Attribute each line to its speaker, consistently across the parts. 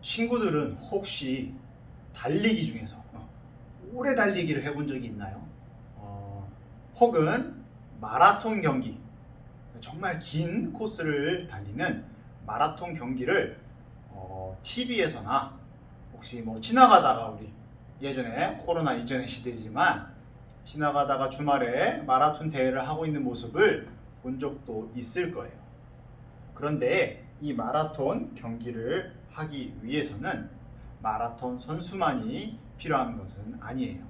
Speaker 1: 친구들은 혹시 달리기 중에서 오래 달리기를 해본 적이 있나요? 혹은 마라톤 경기, 정말 긴 코스를 달리는 마라톤 경기를 TV에서나 혹시 뭐 지나가다가, 우리 예전에 코로나 이전의 시대지만 지나가다가 주말에 마라톤 대회를 하고 있는 모습을 본 적도 있을 거예요. 그런데 이 마라톤 경기를 하기 위해서는 마라톤 선수만이 필요한 것은 아니에요.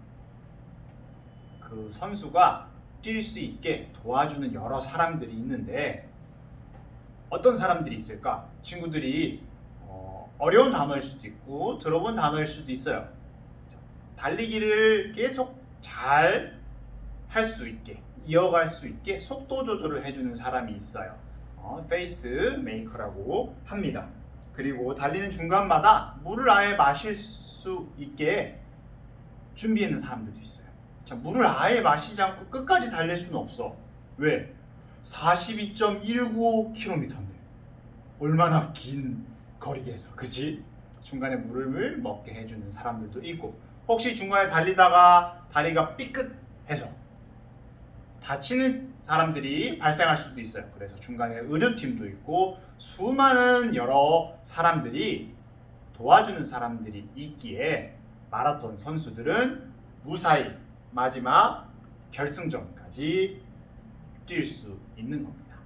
Speaker 1: 그 선수가 뛸 수 있게 도와주는 여러 사람들이 있는데, 어떤 사람들이 있을까? 친구들이 어려운 단어일 수도 있고 들어본 단어일 수도 있어요. 달리기를 계속 잘 할 수 있게, 이어갈 수 있게 속도 조절을 해주는 사람이 있어요. 페이스 메이커라고 합니다. 그리고 달리는 중간마다 물을 아예 마실 수 있게 준비하는 사람들도 있어요. 자, 물을 아예 마시지 않고 끝까지 달릴 수는 없어. 왜? 42.19km인데 얼마나 긴 거리겠어, 그치? 중간에 물을 먹게 해주는 사람들도 있고, 혹시 중간에 달리다가 다리가 삐끗해서 다치는 사람들이 발생할 수도 있어요. 그래서 중간에 의료팀도 있고 수많은 여러 사람들이 도와주는 사람들이 있기에 마라톤 선수들은 무사히 마지막 결승전까지 뛸 수 있는 겁니다.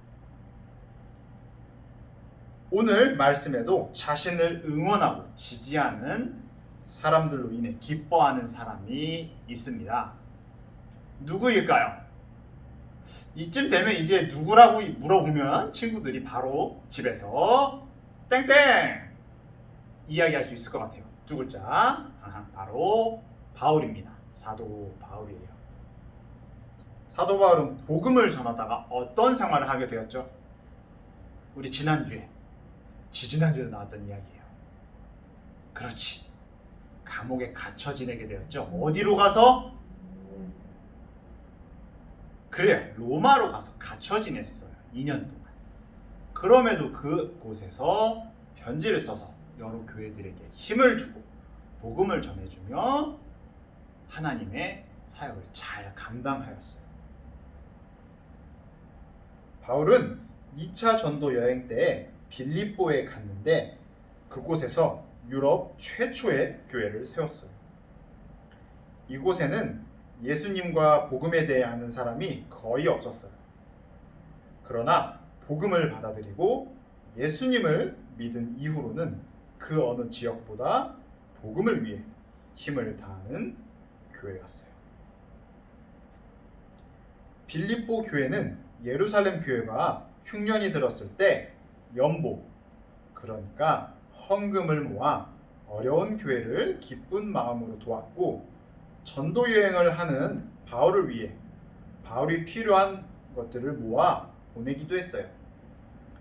Speaker 1: 오늘 말씀에도 자신을 응원하고 지지하는 사람들로 인해 기뻐하는 사람이 있습니다. 누구일까요? 이쯤 되면 이제 누구라고 물어보면 친구들이 바로 집에서 땡땡 이야기할 수 있을 것 같아요. 두 글자. 바로 바울입니다. 사도 바울이에요. 사도 바울은 복음을 전하다가 어떤 생활을 하게 되었죠? 우리 지난주에 나왔던 이야기예요. 그렇지. 감옥에 갇혀 지내게 되었죠. 어디로 가서? 그래, 로마로 가서 갇혀 지냈어요. 2년 동안. 그럼에도 그곳에서 편지를 써서 여러 교회들에게 힘을 주고 복음을 전해주며 하나님의 사역을 잘 감당하였어요. 바울은 2차 전도 여행 때 빌립보에 갔는데 그곳에서 유럽 최초의 교회를 세웠어요. 이곳에는 예수님과 복음에 대해 아는 사람이 거의 없었어요. 그러나 복음을 받아들이고 예수님을 믿은 이후로는 그 어느 지역보다 복음을 위해 힘을 다하는 교회였어요. 빌립보 교회는 예루살렘 교회가 흉년이 들었을 때 연보, 그러니까 헌금을 모아 어려운 교회를 기쁜 마음으로 도왔고, 전도 여행을 하는 바울을 위해 바울이 필요한 것들을 모아 보내기도 했어요.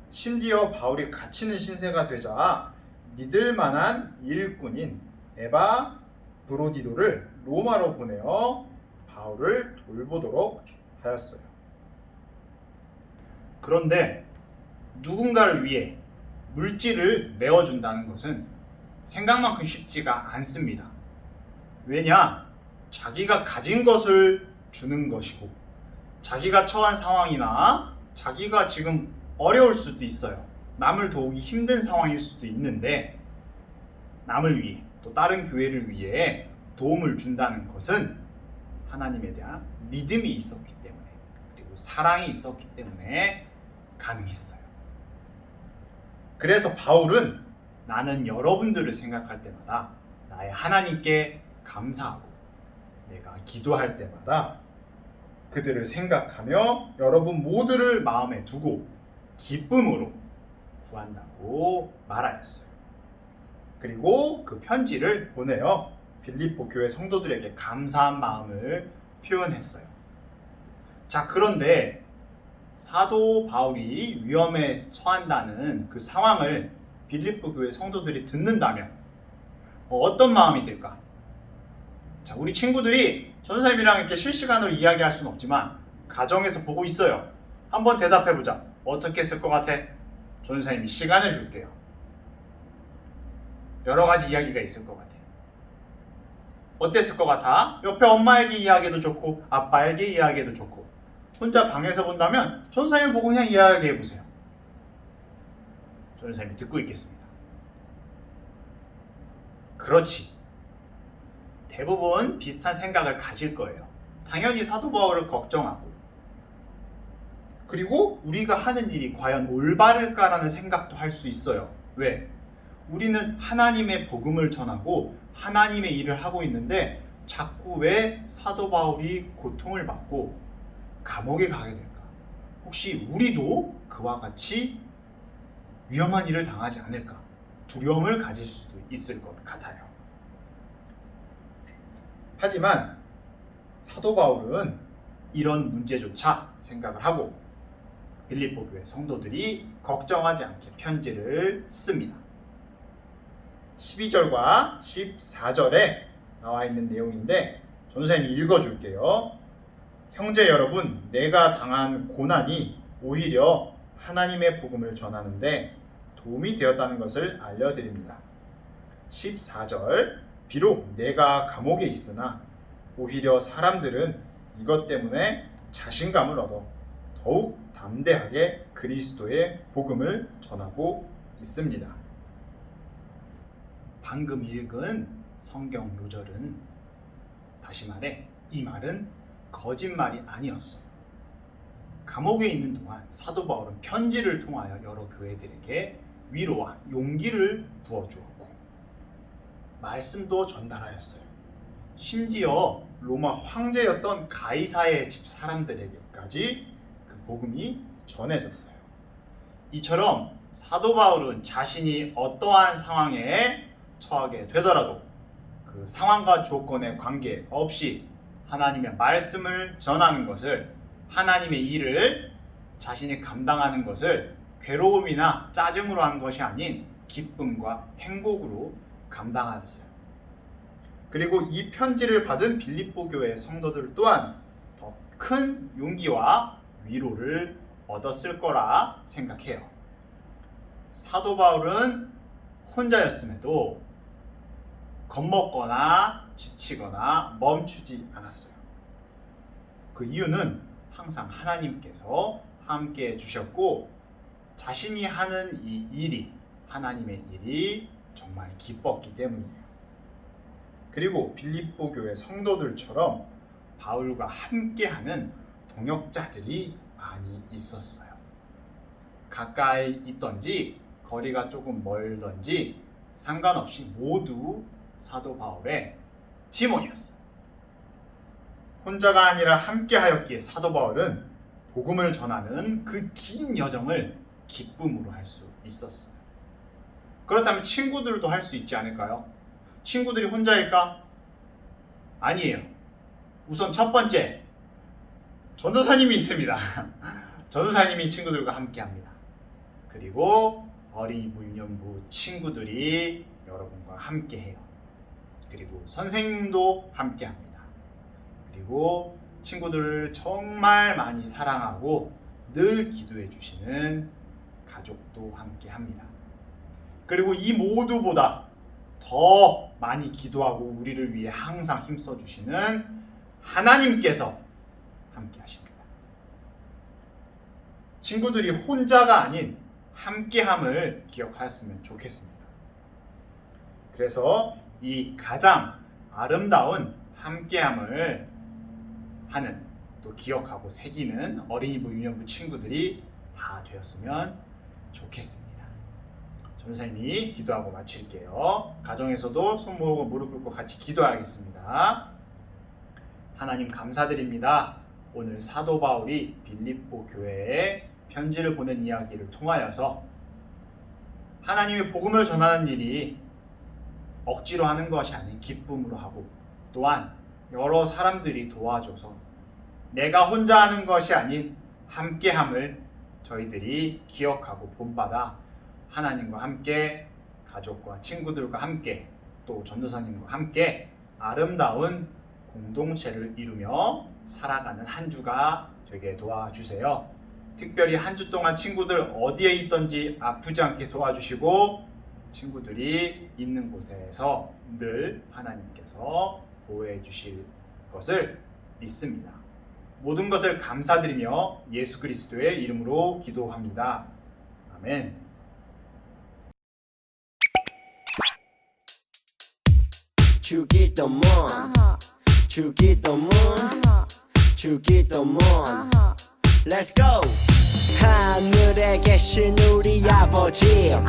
Speaker 1: 심지어 바울이 갇히는 신세가 되자 믿을 만한 일꾼인 에바 브로디도를 로마로 보내어 바울을 돌보도록 하였어요. 그런데 누군가를 위해 물질을 메워준다는 것은 생각만큼 쉽지가 않습니다. 왜냐? 자기가 가진 것을 주는 것이고, 자기가 처한 상황이나 자기가 지금 어려울 수도 있어요. 남을 도우기 힘든 상황일 수도 있는데, 남을 위해 또 다른 교회를 위해 도움을 준다는 것은 하나님에 대한 믿음이 있었기 때문에, 그리고 사랑이 있었기 때문에 가능했어요. 그래서 바울은 나는 여러분들을 생각할 때마다 나의 하나님께 감사하고, 내가 기도할 때마다 그들을 생각하며 여러분 모두를 마음에 두고 기쁨으로 구한다고 말하였어요. 그리고 그 편지를 보내어 빌립보 교회 성도들에게 감사한 마음을 표현했어요. 자, 그런데 사도 바울이 위험에 처한다는 그 상황을 빌립보 교회 성도들이 듣는다면 어떤 마음이 들까? 자, 우리 친구들이 전도사님이랑 이렇게 실시간으로 이야기할 수는 없지만 가정에서 보고 있어요. 한번 대답해보자. 어떻게 했을 것 같아? 전도사님이 시간을 줄게요. 여러 가지 이야기가 있을 것 같아요. 어땠을 것 같아? 옆에 엄마에게 이야기해도 좋고 아빠에게 이야기해도 좋고 혼자 방에서 본다면 전도사님 보고 그냥 이야기해 보세요. 전도사님이 듣고 있겠습니다. 그렇지. 대부분 비슷한 생각을 가질 거예요. 당연히 사도 바울을 걱정하고 그리고 우리가 하는 일이 과연 올바를까라는 생각도 할 수 있어요. 왜? 우리는 하나님의 복음을 전하고 하나님의 일을 하고 있는데 자꾸 왜 사도 바울이 고통을 받고 감옥에 가게 될까? 혹시 우리도 그와 같이 위험한 일을 당하지 않을까? 두려움을 가질 수도 있을 것 같아요. 하지만 사도 바울은 이런 문제조차 생각을 하고 빌립보 교회 성도들이 걱정하지 않게 편지를 씁니다. 12절과 14절에 나와 있는 내용인데 전도사님이 읽어줄게요. 형제 여러분, 내가 당한 고난이 오히려 하나님의 복음을 전하는데 도움이 되었다는 것을 알려드립니다. 14절, 비록 내가 감옥에 있으나 오히려 사람들은 이것 때문에 자신감을 얻어 더욱 담대하게 그리스도의 복음을 전하고 있습니다. 방금 읽은 성경 요절은 다시 말해 이 말은 거짓말이 아니었어. 감옥에 있는 동안 사도 바울은 편지를 통하여 여러 교회들에게 위로와 용기를 부어주었고 말씀도 전달하였어요. 심지어 로마 황제였던 가이사의 집 사람들에게까지 그 복음이 전해졌어요. 이처럼 사도 바울은 자신이 어떠한 상황에 처하게 되더라도 그 상황과 조건에 관계없이 하나님의 말씀을 전하는 것을, 하나님의 일을 자신이 감당하는 것을 괴로움이나 짜증으로 한 것이 아닌 기쁨과 행복으로 감당하였어요. 그리고 이 편지를 받은 빌립보 교회 성도들 또한 더 큰 용기와 위로를 얻었을 거라 생각해요. 사도 바울은 혼자였음에도 겁먹거나 지치거나 멈추지 않았어요. 그 이유는 항상 하나님께서 함께 해주셨고 자신이 하는 이 일이, 하나님의 일이 정말 기뻤기 때문이에요. 그리고 빌립보 교회 성도들처럼 바울과 함께하는 동역자들이 많이 있었어요. 가까이 있던지 거리가 조금 멀던지 상관없이 모두 사도 바울의 팀원이었어요. 혼자가 아니라 함께하였기에 사도 바울은 복음을 전하는 그 긴 여정을 기쁨으로 할 수 있었어요. 그렇다면 친구들도 할 수 있지 않을까요? 친구들이 혼자일까? 아니에요. 우선 첫 번째, 전도사님이 있습니다. 전도사님이 친구들과 함께합니다. 그리고 어린이부 유년부 친구들이 여러분과 함께해요. 그리고 선생님도 함께합니다. 그리고 친구들을 정말 많이 사랑하고 늘 기도해 주시는 가족도 함께합니다. 그리고 이 모두보다 더 많이 기도하고 우리를 위해 항상 힘써 주시는 하나님께서 함께 하십니다. 친구들이 혼자가 아닌 함께함을 기억하였으면 좋겠습니다. 그래서 이 가장 아름다운 함께함을 하는, 또 기억하고 새기는 어린이부 유년부 친구들이 다 되었으면 좋겠습니다. 전도사님이 기도하고 마칠게요. 가정에서도 손 모으고 무릎 꿇고 같이 기도하겠습니다. 하나님 감사드립니다. 오늘 사도 바울이 빌립보 교회에 편지를 보낸 이야기를 통하여서 하나님의 복음을 전하는 일이 억지로 하는 것이 아닌 기쁨으로 하고, 또한 여러 사람들이 도와줘서 내가 혼자 하는 것이 아닌 함께함을 저희들이 기억하고 본받아 하나님과 함께, 가족과 친구들과 함께, 또 전도사님과 함께 아름다운 공동체를 이루며 살아가는 한 주가 되게 도와주세요. 특별히 한 주 동안 친구들 어디에 있든지 아프지 않게 도와주시고 친구들이 있는 곳에서 늘 하나님께서 보호해 주실 것을 믿습니다. 모든 것을 감사드리며 예수 그리스도의 이름으로 기도합니다. 아멘.
Speaker 2: 주기도문 주기도문 주기도문 Let's go! 하늘에 계신 우리 아버지의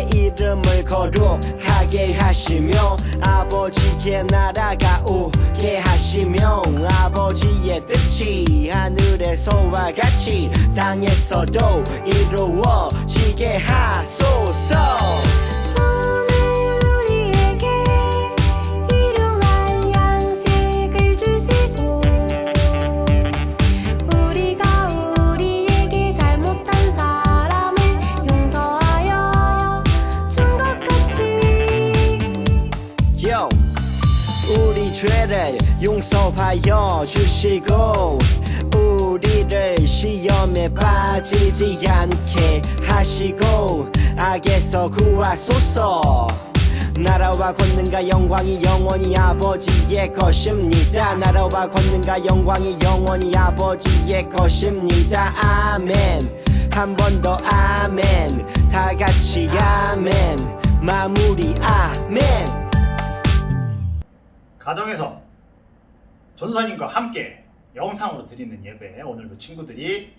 Speaker 2: 이름을 거룩하게 하시며 아버지의 나라가 오게 하시며 아버지의 뜻이 하늘에서와 같이 땅에서도 이루어지게 하소서. 우리 죄를 용서하여 주시고 우리를 시험에 빠지지 않게 하시고 악에서 구하소서. 나라와 권능과 영광이 영원히 아버지의 것입니다. 나라와 권능과 영광이 영원히 아버지의 것입니다. 아멘. 한 번 더 아멘. 다 같이 아멘. 마무리 아멘.
Speaker 1: 가정에서 전도사님과 함께 영상으로 드리는 예배, 오늘도 친구들이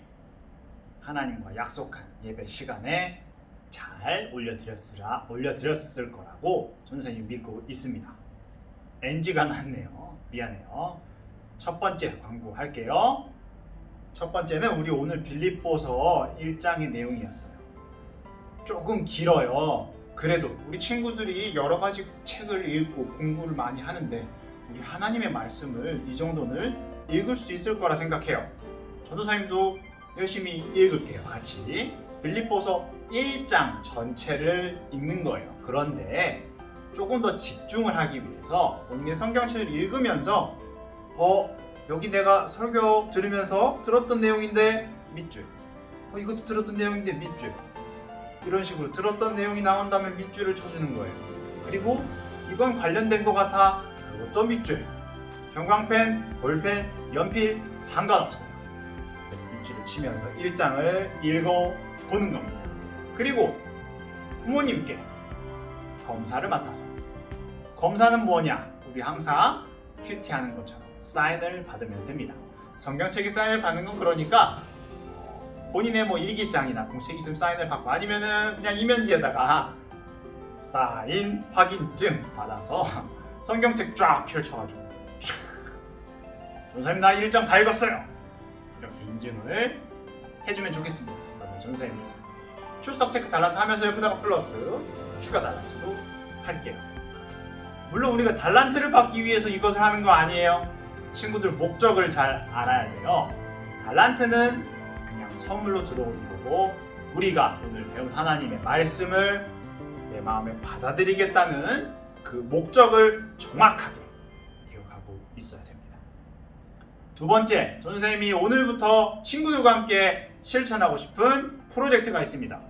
Speaker 1: 하나님과 약속한 예배 시간에 잘 올려드렸을 거라고 전도사님 믿고 있습니다. NG가 났네요. 미안해요. 첫 번째 광고 할게요. 첫 번째는 우리 오늘 빌립보서 1장의 내용이었어요. 조금 길어요. 그래도 우리 친구들이 여러 가지 책을 읽고 공부를 많이 하는데 우리 하나님의 말씀을 이 정도는 읽을 수 있을 거라 생각해요. 전도사님도 열심히 읽을게요. 같이 빌립보서 1장 전체를 읽는 거예요. 그런데 조금 더 집중을 하기 위해서 본인의 성경책을 읽으면서 여기 내가 설교 들으면서 들었던 내용인데 밑줄, 이것도 들었던 내용인데 밑줄, 이런 식으로 들었던 내용이 나온다면 밑줄을 쳐주는 거예요. 그리고 이건 관련된 것 같아, 그것도 밑줄. 형광펜, 볼펜, 연필 상관없어요. 그래서 밑줄을 치면서 1장을 읽어보는 겁니다. 그리고 부모님께 검사를 맡아서, 검사는 뭐냐? 우리 항상 큐티 하는 것처럼 사인을 받으면 됩니다. 성경책에 사인을 받는 건 그러니까 본인의 일기장이나 공책 있으면 사인을 받고, 아니면은 그냥 이면지에다가 사인 확인증 받아서 성경책 쫙 펼쳐가지고 전사님 나 1장 다 읽었어요, 이렇게 인증을 해주면 좋겠습니다. 그러면 전사님이 출석 체크 달란트 하면서 옆에다가 플러스 추가 달란트도 할게요. 물론 우리가 달란트를 받기 위해서 이것을 하는 거 아니에요. 친구들 목적을 잘 알아야 돼요. 달란트는 그냥 선물로 들어오는 거고, 우리가 오늘 배운 하나님의 말씀을 내 마음에 받아들이겠다는 그 목적을 정확하게 기억하고 있어야 됩니다. 두 번째, 전 선생님이 오늘부터 친구들과 함께 실천하고 싶은 프로젝트가 있습니다.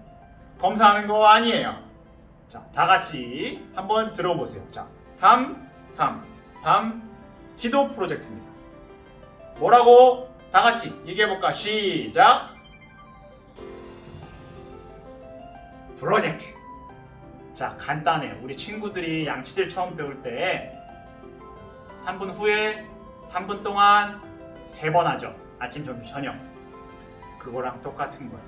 Speaker 1: 검사하는 거 아니에요. 자, 다 같이 한번 들어보세요. 자, 3 기도 프로젝트입니다. 뭐라고? 다 같이 얘기해볼까? 시작! 프로젝트. 자, 간단해요. 우리 친구들이 양치질 처음 배울 때 3분 후에 3분 동안 3번 하죠. 아침, 점심, 저녁. 그거랑 똑같은 거예요.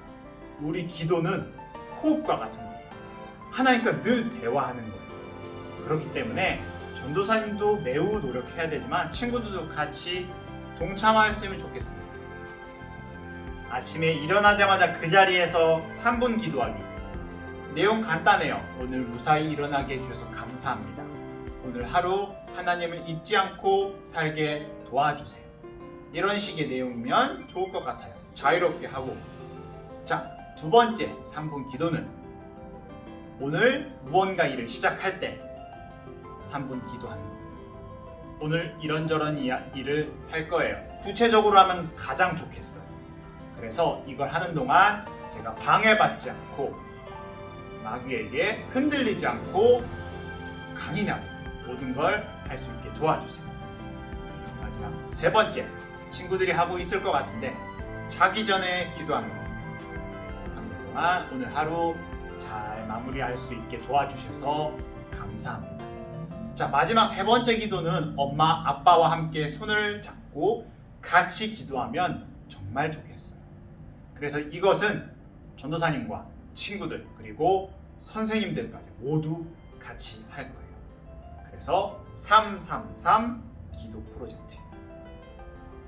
Speaker 1: 우리 기도는 호흡과 같은 거예요. 하나님과 늘 대화하는 거예요. 그렇기 때문에 전도사님도 매우 노력해야 되지만 친구들도 같이 동참하였으면 좋겠습니다. 아침에 일어나자마자 그 자리에서 3분 기도하기. 내용 간단해요. 오늘 무사히 일어나게 해주셔서 감사합니다. 오늘 하루 하나님을 잊지 않고 살게 도와주세요. 이런 식의 내용이면 좋을 것 같아요. 자유롭게 하고. 자, 두 번째 3분 기도는 오늘 무언가 일을 시작할 때 3분 기도하는 거예요. 오늘 이런저런 일을 할 거예요. 구체적으로 하면 가장 좋겠어요. 그래서 이걸 하는 동안 제가 방해받지 않고 마귀에게 흔들리지 않고 강인하게 모든 걸 할 수 있게 도와주세요. 마지막 세 번째, 친구들이 하고 있을 것 같은데 자기 전에 기도하는 거. 3일 동안 오늘 하루 잘 마무리할 수 있게 도와주셔서 감사합니다. 자, 마지막 세 번째 기도는 엄마, 아빠와 함께 손을 잡고 같이 기도하면 정말 좋겠어요. 그래서 이것은 전도사님과 친구들 그리고 선생님들까지 모두 같이 할 거예요. 그래서 333 기도 프로젝트.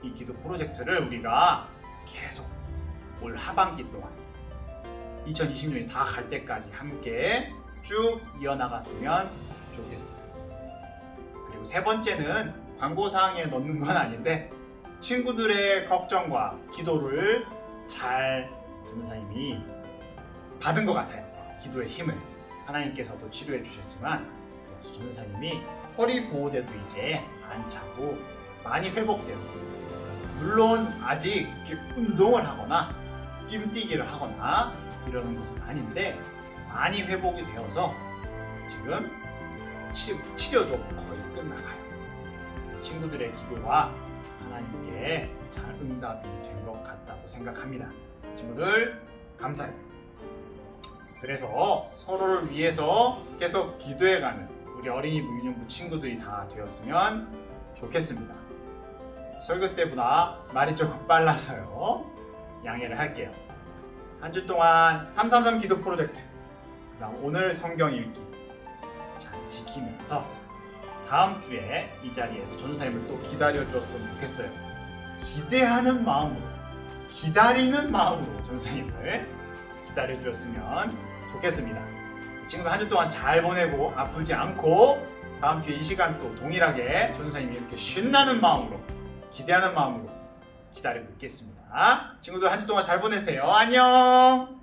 Speaker 1: 이 기도 프로젝트를 우리가 계속 올 하반기 동안 2020년이 다 갈 때까지 함께 쭉 이어나갔으면 좋겠어요. 그리고 세 번째는 광고사항에 넣는 건 아닌데 친구들의 걱정과 기도를 잘 전도사님이 받은 것 같아요. 기도의 힘을 하나님께서도 치료해 주셨지만 그래서 전도사님이 허리 보호대도 이제 안 차고 많이 회복되었어요. 물론 아직 이렇게 운동을 하거나 뛰기를 하거나 이러는 것은 아닌데 많이 회복이 되어서 지금 치료도 거의 끝나가요. 친구들의 기도와 하나님께 잘 응답이 된 것 같다고 생각합니다. 친구들 감사해요. 그래서 서로를 위해서 계속 기도해가는 우리 어린이 부유년부 친구들이 다 되었으면 좋겠습니다. 설교 때보다 말이 조금 빨라서요. 양해를 할게요. 한 주 동안 333 기도 프로젝트, 그다음 오늘 성경 읽기 잘 지키면서 다음 주에 이 자리에서 전도사님을 또 기다려 주었으면 좋겠어요. 기대하는 마음으로, 기다리는 마음으로 전도사님을 기다려 주었으면 좋겠습니다. 친구들 한 주 동안 잘 보내고 아프지 않고 다음 주에 이 시간 또 동일하게 전도사님이 이렇게 신나는 마음으로 기대하는 마음으로 기다리고 있겠습니다. 친구들 한 주 동안 잘 보내세요. 안녕.